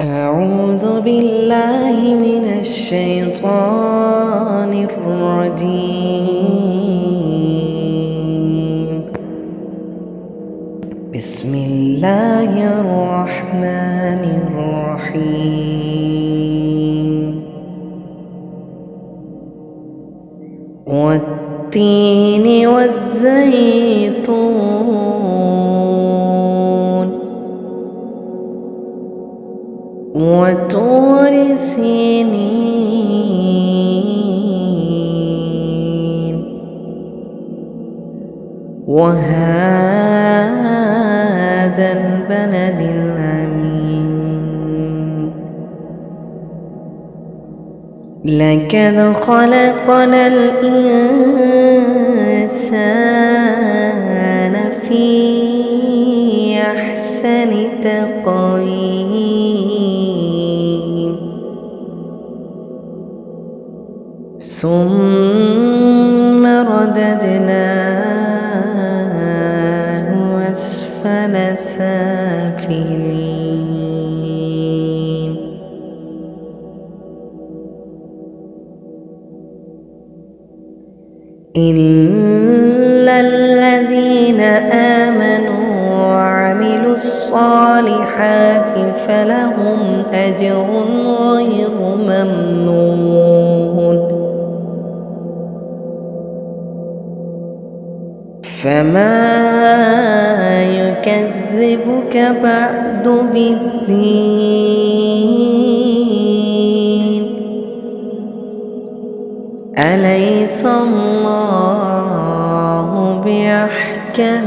أعوذ بالله من الشيطان الرجيم. بسم الله الرحمن الرحيم. والتين والزيتون وطور سينين وهذا البلد الأمين. لقد خلقنا الإنسان في أحسن تقويم ثم رددناه أسفل سافلين. إلا الذين آمنوا وعملوا الصالحات فلهم أجر غير ممنون. فما يكذبك بعد بالدين؟ أليس الله بأحكم